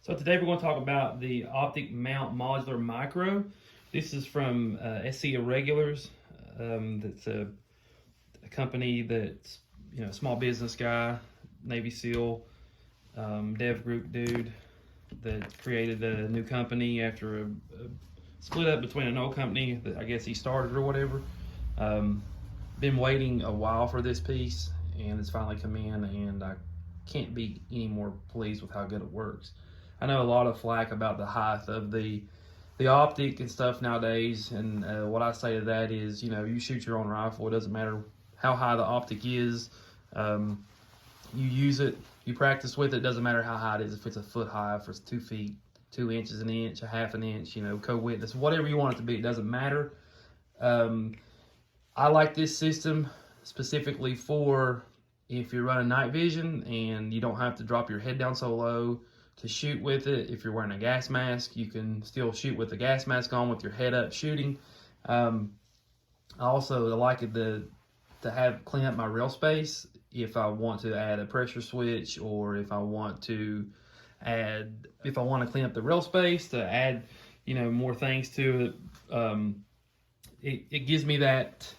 So today we're going to talk about the Optic Mount Modular Micro. This is from SC Irregulars. That's a company that's, a small business guy, Navy SEAL, dev group dude that created a new company after a split up between an old company that I guess he started or whatever. Been waiting a while for this piece, and it's finally come in, and I can't be any more pleased with how good it works. I know a lot of flack about the height of the optic and stuff nowadays, and what I say to that is, you shoot your own rifle. It doesn't matter how high the optic is. You use it, you practice with it. Doesn't matter how high it is. If it's a foot high, if it's 2 feet, 2 inches, an inch, a half an inch, co-witness, whatever you want it to be, it doesn't matter. I like this system specifically for if you're running night vision and you don't have to drop your head down so low to shoot with it. If you're wearing a gas mask, you can still shoot with the gas mask on with your head up shooting. I also like it to have clean up my rail space if I want to add a pressure switch, or if I want to clean up the rail space to add, more things to it. It gives me that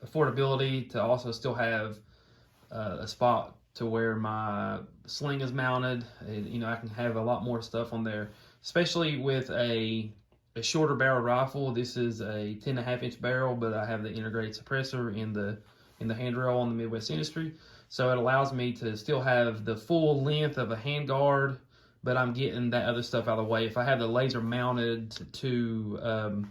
affordability to also still have a spot to where my sling is mounted. I can have a lot more stuff on there, especially with a shorter barrel rifle. This is a 10.5 inch barrel, but I have the integrated suppressor in the handrail on the Midwest Industry, so it allows me to still have the full length of a handguard, but I'm getting that other stuff out of the way. If I have the laser mounted to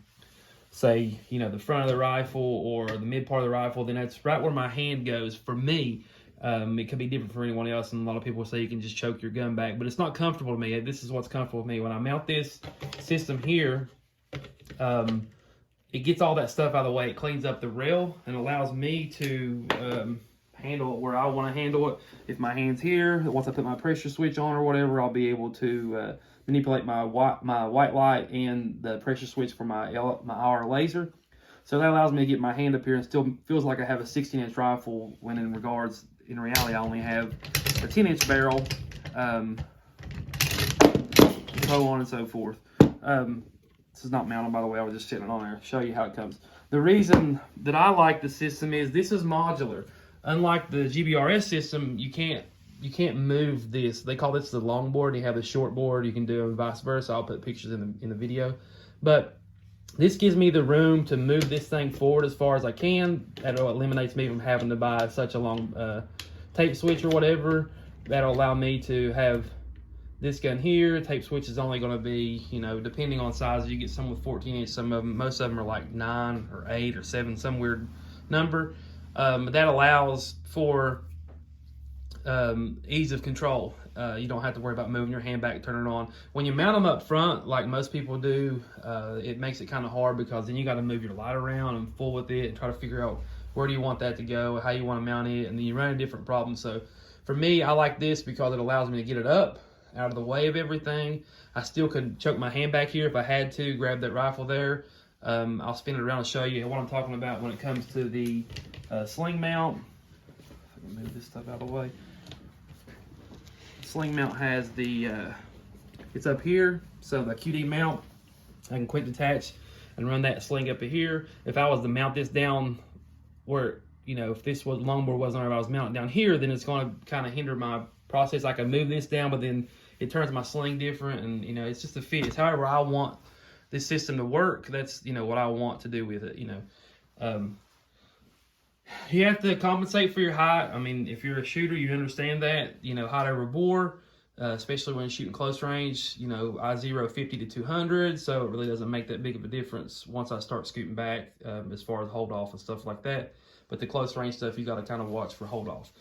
say, the front of the rifle or the mid part of the rifle, then that's right where my hand goes for me. It could be different for anyone else, and a lot of people say you can just choke your gun back, but it's not comfortable to me. This is what's comfortable with me. When I mount this system here, it gets all that stuff out of the way. It cleans up the rail and allows me to handle it where I want to handle it. If my hand's here, once I put my pressure switch on or whatever, I'll be able to manipulate my white light and the pressure switch for my IR laser. So that allows me to get my hand up here and still feels like I have a 16-inch rifle, when in reality I only have a 10-inch barrel, so on and so forth. This is not mounted, by the way. I was just sitting it on there to show you how it comes. The reason that I like the system is this is modular. Unlike the GBRS system, you can't move this. They call this the long board. You have the short board. You can do it vice versa. I'll put pictures in the video. But this gives me the room to move this thing forward as far as I can. That eliminates me from having to buy such a long tape switch or whatever. That'll allow me to have this gun here. Tape switch is only going to be, depending on size. You get some with 14 inch, most of them are like 9 or 8 or 7, some weird number. That allows for ease of control. You don't have to worry about moving your hand back, turning it on. When you mount them up front, like most people do, it makes it kind of hard, because then you got to move your light around and fool with it and try to figure out where do you want that to go, how you want to mount it, and then you run into different problems. So for me, I like this because it allows me to get it up out of the way of everything. I still could choke my hand back here if I had to, grab that rifle there. I'll spin it around and show you what I'm talking about when it comes to the sling mount. If I can move this stuff out of the way. Sling mount has it's up here, so the QD mount, I can quick detach and run that sling up here. If I was to mount this down where, if this longboard wasn't, or if I was mounted down here, then it's going to kind of hinder my process. I can move this down, but then it turns my sling different, and it's just a fit. It's however I want this system to work. That's what I want to do with it. You have to compensate for your height. I mean, if you're a shooter, you understand that. Height over bore, especially when shooting close range. I zero 50 to 200, so it really doesn't make that big of a difference once I start scooting back, as far as hold off and stuff like that. But the close range stuff, you got to kind of watch for hold off.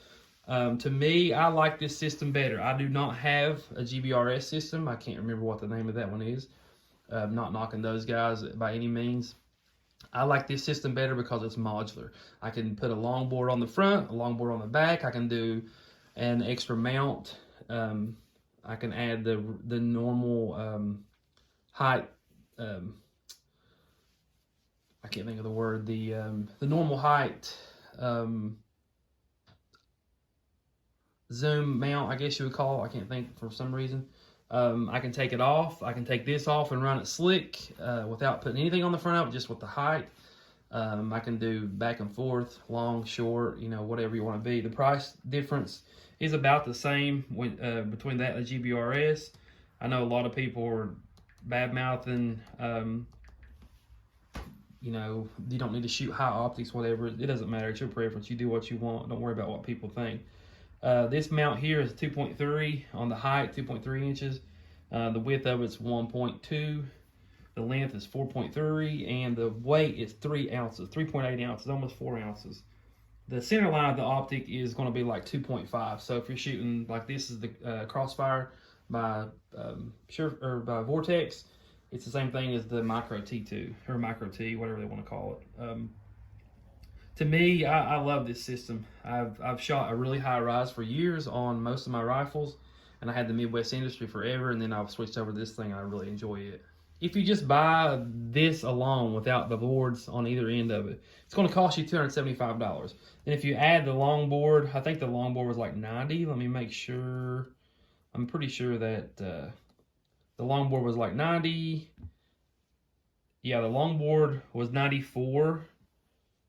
To me, I like this system better. I do not have a GBRS system. I can't remember what the name of that one is. Not knocking those guys by any means. I like this system better because it's modular. I can put a longboard on the front, a longboard on the back. I can do an extra mount. I can add the normal height. I can't think of the word. The normal height zoom mount, I guess you would call it. I can't think for some reason. I can take it off. I can take this off and run it slick without putting anything on the front of it, just with the height. I can do back and forth, long, short, you know, whatever you want to be. The price difference is about the same between that and the GBRS. I know a lot of people are bad-mouthing, you know, you don't need to shoot high optics, whatever. It doesn't matter. It's your preference. You do what you want. Don't worry about what people think. This mount here is 2.3 on the height, 2.3 inches. The width of it's 1.2. The length is 4.3, and the weight is 3 ounces, 3.8 ounces, almost 4 ounces. The center line of the Optic is going to be like 2.5. So if you're shooting like this is the Crossfire by by Vortex, it's the same thing as the Micro T2 or Micro T, whatever they want to call it. To me, I love this system. I've shot a really high rise for years on most of my rifles, and I had the Midwest Industry forever, and then I've switched over to this thing. I really enjoy it. If you just buy this alone without the boards on either end of it, it's going to cost you $275. And if you add the longboard, I think the longboard was like $90. Let me make sure. I'm pretty sure that the longboard was like $90. Yeah, the longboard was $94.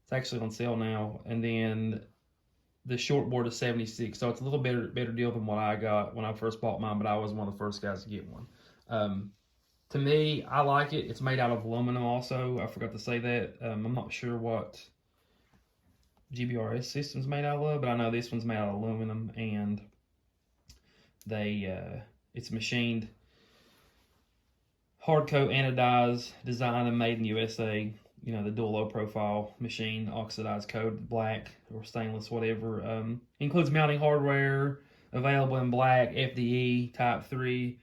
It's actually on sale now. And then the shortboard is $76. So it's a little better deal than what I got when I first bought mine, but I was one of the first guys to get one. To me, I like it. It's made out of aluminum also. I forgot to say that. I'm not sure what GBRS system's made out of, but I know this one's made out of aluminum, and it's machined, hard coat, anodized, designed and made in USA. You know, the dual low profile machine, oxidized coat, black or stainless, whatever. Includes mounting hardware, available in black, FDE, Type 3,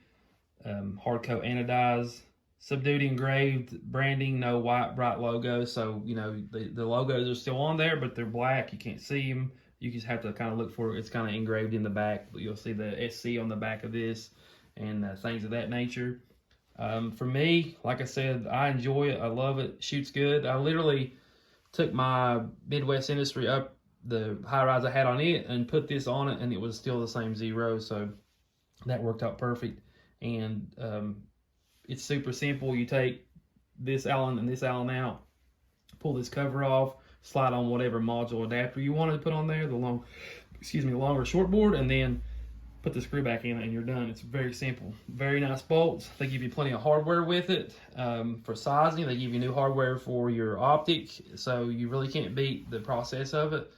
hard coat anodized, subdued engraved branding, no white bright logo. So, you know, the logos are still on there, but they're black. You can't see them. You just have to kind of look for it. It's kind of engraved in the back, but you'll see the SC on the back of this and things of that nature. For me, like I said, I enjoy it. I love it. Shoots good. I literally took my Midwest Industry up the high rise I had on it and put this on it, and it was still the same zero. So that worked out perfect. And it's super simple. You take this Allen and this Allen out, pull this cover off, slide on whatever module adapter you wanted to put on there, the longer shortboard, and then put the screw back in it and you're done. It's very simple. Very nice bolts. They give you plenty of hardware with it for sizing. They give you new hardware for your Optic, so you really can't beat the process of it.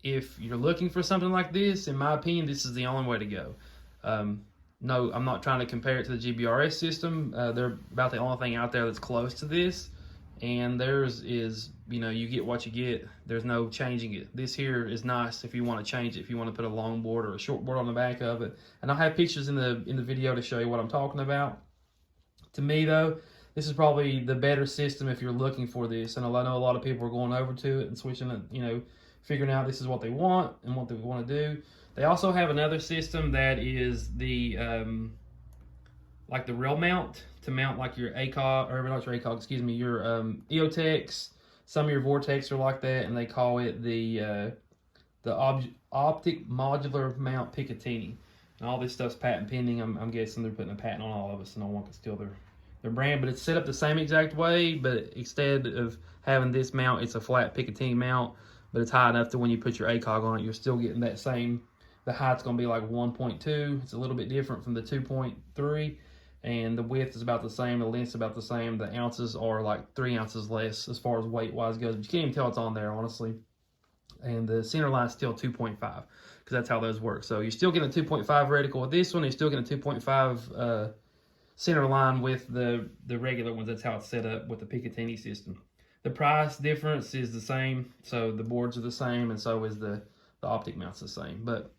If you're looking for something like this, in my opinion, this is the only way to go. No, I'm not trying to compare it to the GBRS system. They're about the only thing out there that's close to this. And theirs is, you know, you get what you get. There's no changing it. This here is nice if you want to change it, if you want to put a longboard or a shortboard on the back of it. And I'll have pictures in the video to show you what I'm talking about. To me, though, this is probably the better system if you're looking for this. And I know a lot of people are going over to it and switching it, you know, figuring out this is what they want and what they want to do. They also have another system that is the like the rail mount, to mount like your ACOG, or not your ACOG, excuse me, your EOTechs. Some of your Vortex are like that, and they call it the Optic Modular Mount Picatinny. And all this stuff's patent pending. I'm guessing they're putting a patent on all of us, so no one can steal their brand. But it's set up the same exact way, but instead of having this mount, it's a flat Picatinny mount, but it's high enough that when you put your ACOG on it, you're still getting that same. The height's going to be like 1.2. It's a little bit different from the 2.3. And the width is about the same. The length's about the same. The ounces are like 3 ounces less as far as weight-wise goes. But you can't even tell it's on there, honestly. And the center line is still 2.5 because that's how those work. So you're still getting a 2.5 reticle with this one. You're still getting a 2.5 center line with the regular ones. That's how it's set up with the Picatinny system. The price difference is the same. So the boards are the same, and so is the Optic mount's the same. But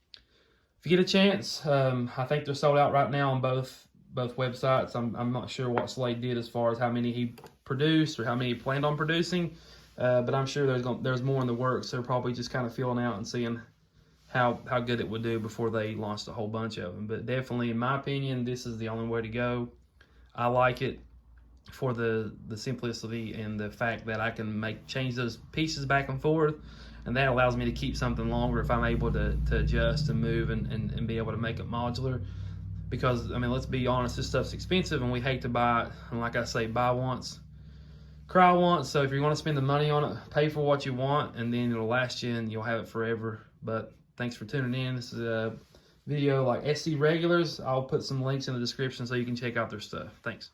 if you get a chance, I think they're sold out right now on both websites. I'm not sure what Slade did as far as how many he produced or how many he planned on producing, but I'm sure there's more in the works. They're probably just kind of feeling out and seeing how good it would do before they launched a whole bunch of them. But definitely, in my opinion, this is the only way to go. I like it for the simplicity and the fact that I can change those pieces back and forth. And that allows me to keep something longer if I'm able to adjust and move and be able to make it modular. because I mean, let's be honest, this stuff's expensive and we hate to buy it. And like I say, buy once, cry once. So if you want to spend the money on it, pay for what you want, and then it'll last you and you'll have it forever. But thanks for tuning in. This is a video like SC Regulars. I'll put some links in the description so you can check out their stuff. Thanks.